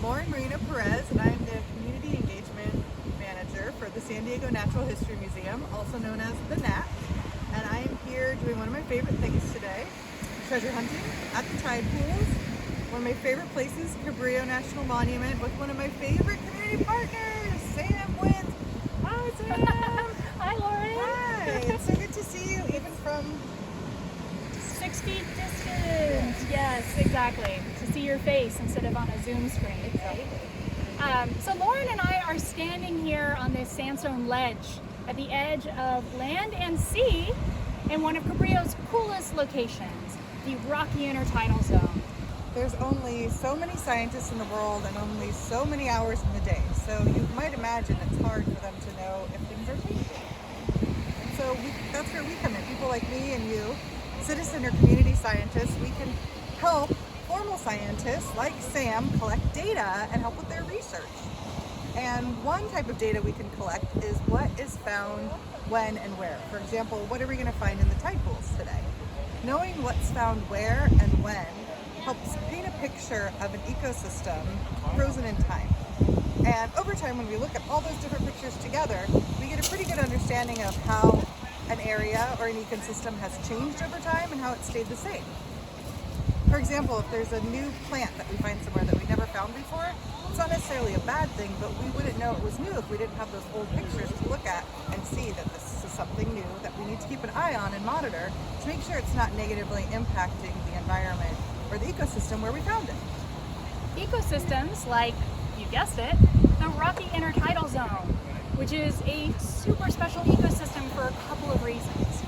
Marino Perez, and I'm the Community Engagement Manager for the San Diego Natural History Museum, also known as the Nat. And I am here doing one of my favorite things today, treasure hunting at the tide pools. One of my favorite places, Cabrillo National Monument, with one of my favorite community partners, Sam Wynns. Hi, Sam. Hi, Lauren. Hi. It's so good to see you, even from 6 feet distance. Yes, exactly. To see your face instead of on a Zoom screen, right? So Lauren and I are standing here on this sandstone ledge at the edge of land and sea in one of Cabrillo's coolest locations, the rocky intertidal zone. There's only so many scientists in the world and only so many hours in the day, so you might imagine it's hard for them to know if things are changing. And so that's where we come in. People like me and you, citizen or community scientists, we can help formal scientists like Sam collect data and help with their research. And one type of data we can collect is what is found when and where. For example, what are we going to find in the tide pools today? Knowing what's found where and when helps paint a picture of an ecosystem frozen in time. And over time, when we look at all those different pictures together, we get a pretty good understanding of how an area or an ecosystem has changed over time and how it stayed the same. For example, if there's a new plant that we find somewhere that we never found before, it's not necessarily a bad thing, but we wouldn't know it was new if we didn't have those old pictures to look at and see that this is something new that we need to keep an eye on and monitor to make sure it's not negatively impacting the environment or the ecosystem where we found it. Ecosystems like, you guessed it, the rocky intertidal zone, which is a super special ecosystem for a couple of reasons.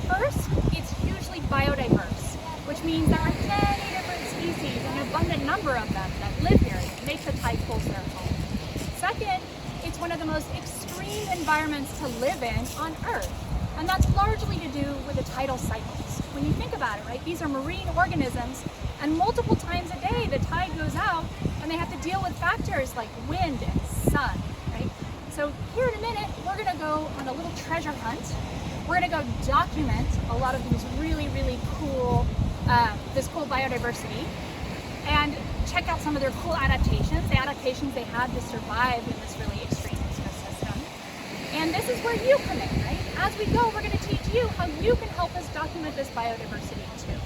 First, it's hugely biodiverse, which means there are many different species, an abundant number of them that live here and make the tide pools their home. Second, it's one of the most extreme environments to live in on Earth, and that's largely to do with the tidal cycles. When you think about it, right, these are marine organisms, and multiple times a day the tide goes out and they have to deal with factors like wind and sun, right? So here in a minute, we're gonna go on a little treasure hunt. We're gonna go document a lot of these really, really cool, this cool biodiversity, and check out some of their cool adaptations, the adaptations they had to survive in this really extreme ecosystem. And this is where you come in, right? As we go, we're gonna teach you how you can help us document this biodiversity too.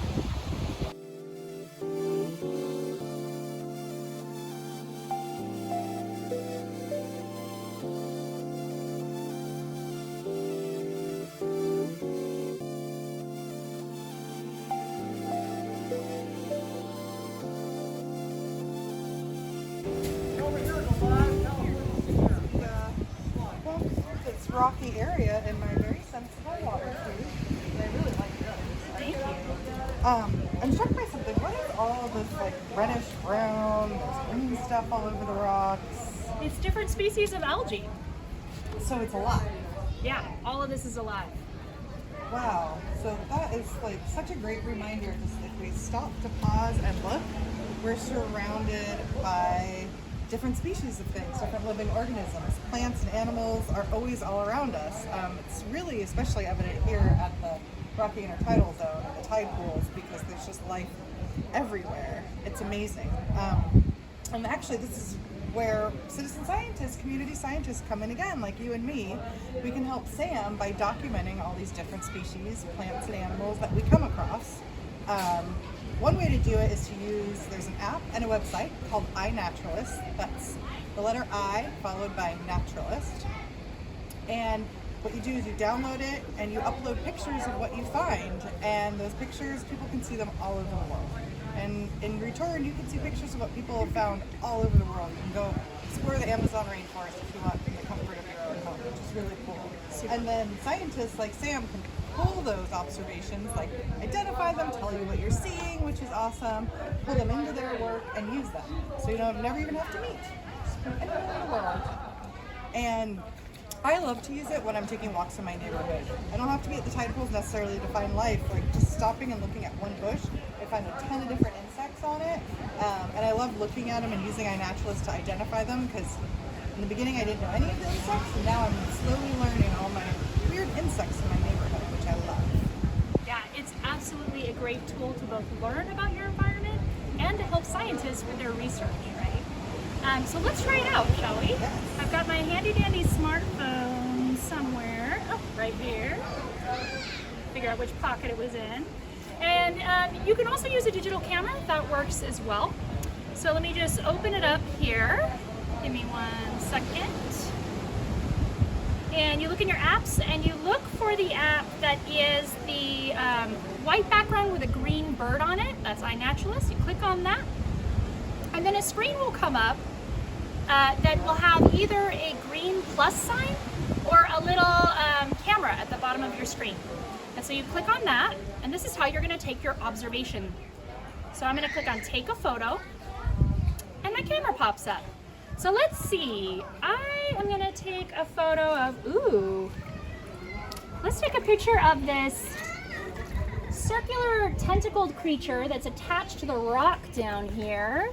Rocky area in my very sensible water too. And I really like those. Thank you. I'm struck by something. What is all this like reddish brown, there's green stuff all over the rocks? It's different species of algae. So it's alive. Yeah, all of this is alive. Wow. So that is like such a great reminder. Just if we stop to pause and look, we're surrounded by different species of things, different living organisms. Plants and animals are always all around us. It's really especially evident here at the rocky intertidal zone, at the tide pools, because there's just life everywhere. It's amazing. And actually this is where citizen scientists, community scientists come in again, like you and me. We can help Sam by documenting all these different species, plants and animals that we come across. One way to do it is to use, there's an app and a website called iNaturalist. That's the letter I followed by naturalist. And what you do is you download it and you upload pictures of what you find. And those pictures, people can see them all over the world. And in return, you can see pictures of what people have found all over the world. You can go explore the Amazon rainforest if you want in the comfort of your own home, which is really cool. And then scientists like Sam can pull those observations, like identify them, tell you what you're seeing, which is awesome, pull them into their work and use them. So you don't never even have to meet. Just from anywhere in the world. And I love to use it when I'm taking walks in my neighborhood. I don't have to be at the tide pools necessarily to find life. Like just stopping and looking at one bush, I find a ton of different insects on it. And I love looking at them and using iNaturalist to identify them, because in the beginning I didn't know any of the insects, and now I'm slowly learning all my weird insects in my neighborhood, which I love. Yeah, it's absolutely a great tool to both learn about your environment and to help scientists with their research, right? So let's try it out, shall we? Yes. I've got my handy dandy smartphone somewhere. Oh, right here. Figure out which pocket it was in. And you can also use a digital camera. That works as well. So let me just open it up here. Give me 1 second. And you look in your apps and you look for the app that is the white background with a green bird on it. That's iNaturalist. You click on that. And then a screen will come up that will have either a green plus sign or a little camera at the bottom of your screen. And so you click on that, and this is how you're going to take your observation. So I'm going to click on take a photo, and my camera pops up. So let's see. I am going to take a photo of, let's take a picture of this circular tentacled creature that's attached to the rock down here.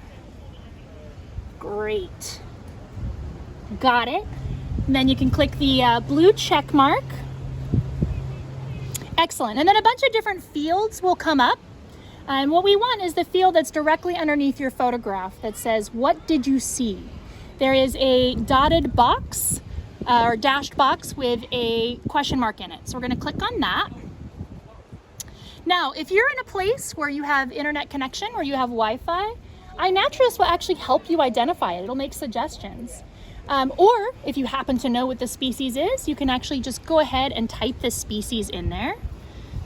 Great. Got it. And then you can click the blue check mark. Excellent. And then a bunch of different fields will come up. And what we want is the field that's directly underneath your photograph that says, what did you see? There is a dotted box or dashed box with a question mark in it. So we're going to click on that. Now, if you're in a place where you have internet connection, where you have Wi-Fi, iNaturalist will actually help you identify it. It'll make suggestions. Or if you happen to know what the species is, you can actually just go ahead and type the species in there.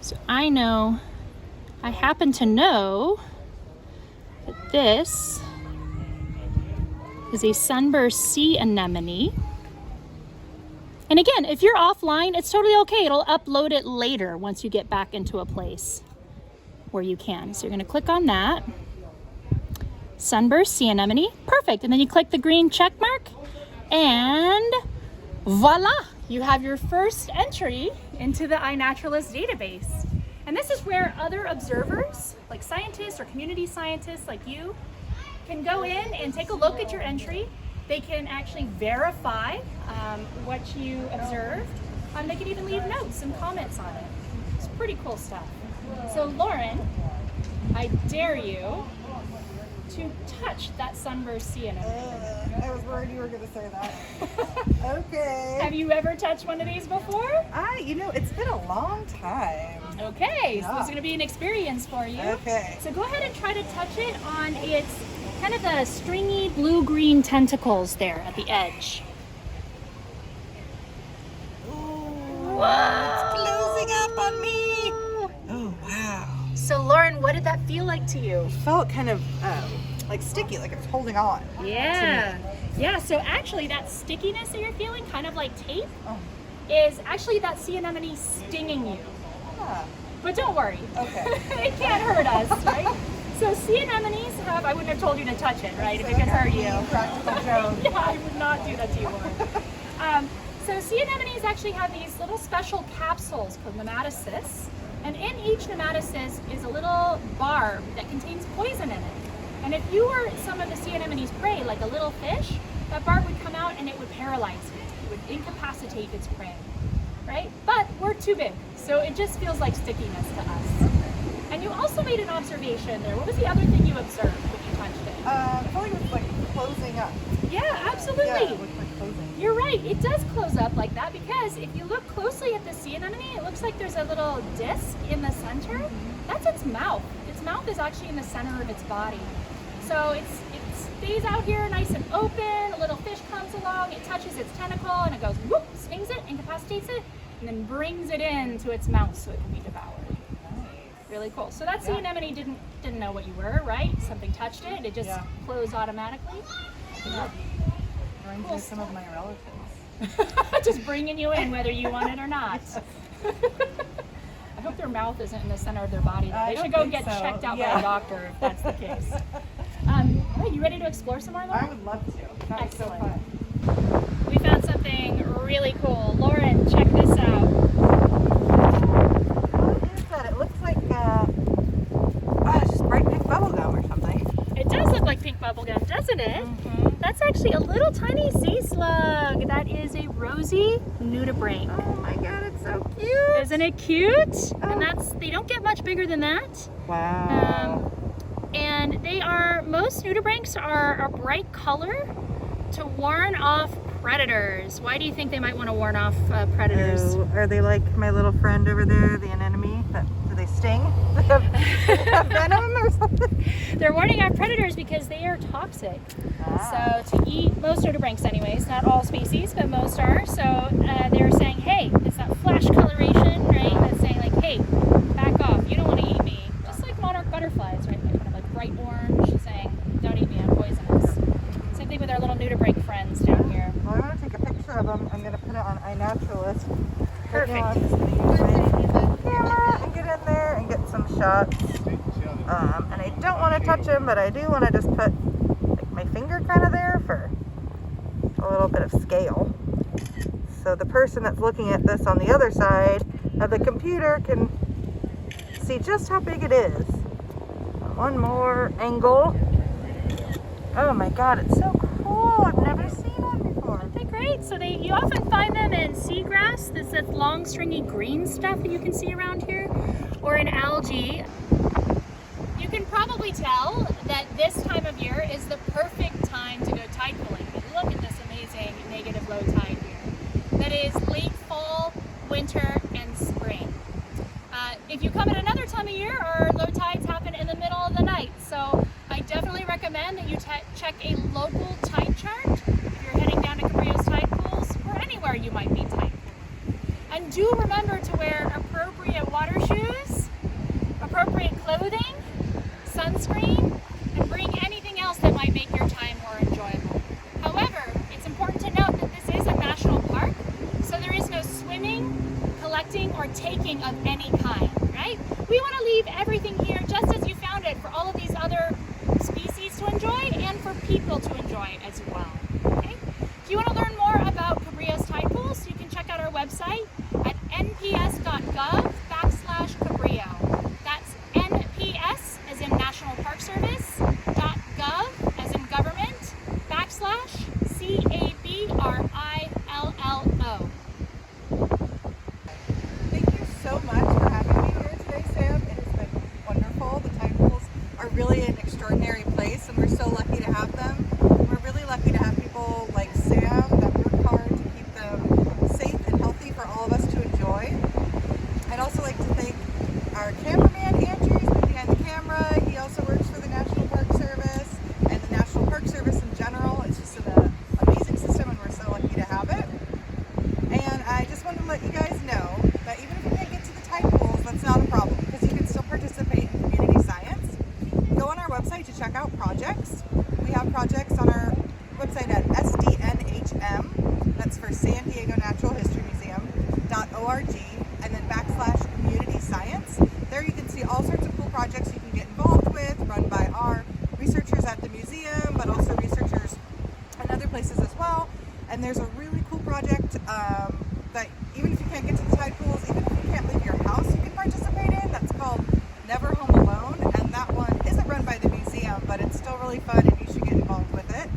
So I happen to know that this is a sunburst sea anemone. And again, if you're offline, it's totally okay. It'll upload it later once you get back into a place where you can. So you're going to click on that. Sunburst sea anemone. Perfect. And then you click the green check mark. And voila, you have your first entry into the iNaturalist database. And this is where other observers, like scientists or community scientists like you, can go in and take a look at your entry. They can actually verify what you observed. They can even leave notes and comments on it. It's pretty cool stuff. So Lauren, I dare you to touch that sunburst sea anemone. I was worried you were going to say that. Okay. Have you ever touched one of these before? It's been a long time. Okay, so Yeah. this is going to be an experience for you. Okay. So go ahead and try to touch it on its kind of the stringy blue-green tentacles there at the edge. Ooh, it's closing up on me. Oh, wow. So Lauren, what did that feel like to you? It felt kind of like sticky, like it was holding on. Yeah. Yeah, so actually that stickiness that you're feeling, kind of like tape, Oh. is actually that sea anemone stinging you. Yeah. But don't worry. Okay. It can't hurt us, right? So sea anemones have, I wouldn't have told you to touch it, right? If it could hurt you. Practical joke. Yeah, I would not do that to you, Lauren. So sea anemones actually have these little special capsules called nematocysts. And in each nematocyst is a little barb that contains poison in it. And if you were some of the sea anemone's prey, like a little fish, that barb would come out and it would paralyze it. It would incapacitate its prey, right? But we're too big, so it just feels like stickiness to us. And you also made an observation there. What was the other thing you observed when you touched it? I felt like it was like closing up. Yeah, absolutely. Yeah, it looked like closing. You're right, it does close up like that because if you look closely at the sea anemone, it looks like there's a little disc in the center. That's its mouth. Its mouth is actually in the center of its body. So it stays out here nice and open, a little fish comes along, it touches its tentacle and it goes whoop, stings it, incapacitates it, and then brings it into its mouth so it can be devoured. Really cool. So that sea anemone didn't know what you were, right? Something touched it, it just closed automatically. Yeah. Reminds me of some of my relatives. Just bringing you in whether you want it or not. I hope their mouth isn't in the center of their body. They should go get checked out by a doctor if that's the case. All right, you ready to explore some more, Lauren? I would love to. That was so Excellent. fun. We found something really cool. Lauren, check this out. What is that? It looks like it's just bright pink bubble gum or something. It does look like pink bubblegum, doesn't it? Mm-hmm. That's actually a little tiny sea slug. That is a rosy nudibranch. Oh my god, it's so cute. Isn't it cute? Oh. And they don't get much bigger than that. Wow. And they are most most nudibranchs are a bright color to warn off predators. Why do you think they might want to warn off predators? Oh, are they like my little friend over there, the anemone? Do they sting? Do they have venom or something? They're warning off predators because they are toxic. So to eat, most nudibranchs anyways, not all species, but most are. So they're saying, hey, it's that flash coloration, right? That's saying like, hey, back off, you don't want to eat me. Just like monarch butterflies, right? They're kind of like bright orange, saying, don't eat me, I'm poisonous. Same thing with our little nudibranch friends down here. Well, I'm going to take a picture of them. I'm going to put it on iNaturalist. Perfect. Right now, I'm just going to use my camera and get in there and get some shots. And I don't want to touch them, but I do want to just put like my finger kind of there for a little bit of scale. So the person that's looking at this on the other side of the computer can see just how big it is. One more angle. Oh my god, it's so cool. I've never seen one before. Aren't they great? So you often find them in seagrass, that long stringy green stuff that you can see around here, or in algae. You can probably tell that this time of year is the perfect time to go tide pooling. Look at this amazing negative low tide here. That is late fall, winter, and spring. If you come at another time of year, our low tides happen in the middle of the night. So I definitely recommend that you check a local tide chart if you're heading down to Cabrillo's tide pools or anywhere you might be tide pooling. And do remember to wear appropriate water shoes, appropriate clothing, sunscreen, and bring anything else that might make your time more enjoyable. However, it's important to note that this is a national park, so there is no swimming, collecting, or taking of any kind, right? We want to leave everything here just as you found it for all of these other species to enjoy and for people to enjoy as well. Okay? If you want to learn more about Cabrillo's tide pools, you can check out our website at nps.gov/Cabrillo. That's NPS as in National Park Service, .gov as in government, /CABRILLO. Thank you so much for having me here today, Sam. It has been wonderful. The tide pools are really an extraordinary place, and we're so lucky to have them. We're really lucky to have people like Sam that work hard to keep them safe and healthy for all of us to enjoy. I'd also like to thank our cameraman, Andrew, who's behind the camera. He also works for the National Park Service and the National Park Service in general. It's just an amazing system, and we're so lucky to have it. And I just wanted to let you guys know that even if you can't get to the tide pools, that's not a problem, because you can still participate in community science. Go on our website to check out projects. We have projects on our website at SDNHM, that's for San Diego Natural History Museum.org, and then /community science. There you can see all sorts of cool projects you can get involved with, run by our researchers at the museum, but also researchers in other places as well. And there's a really cool project that even if you can't get to the tide pools, even if you can't leave your house, you can participate in. That's called Never Home Alone, and that one isn't run by the museum, but it's still really fun and you should get involved with it.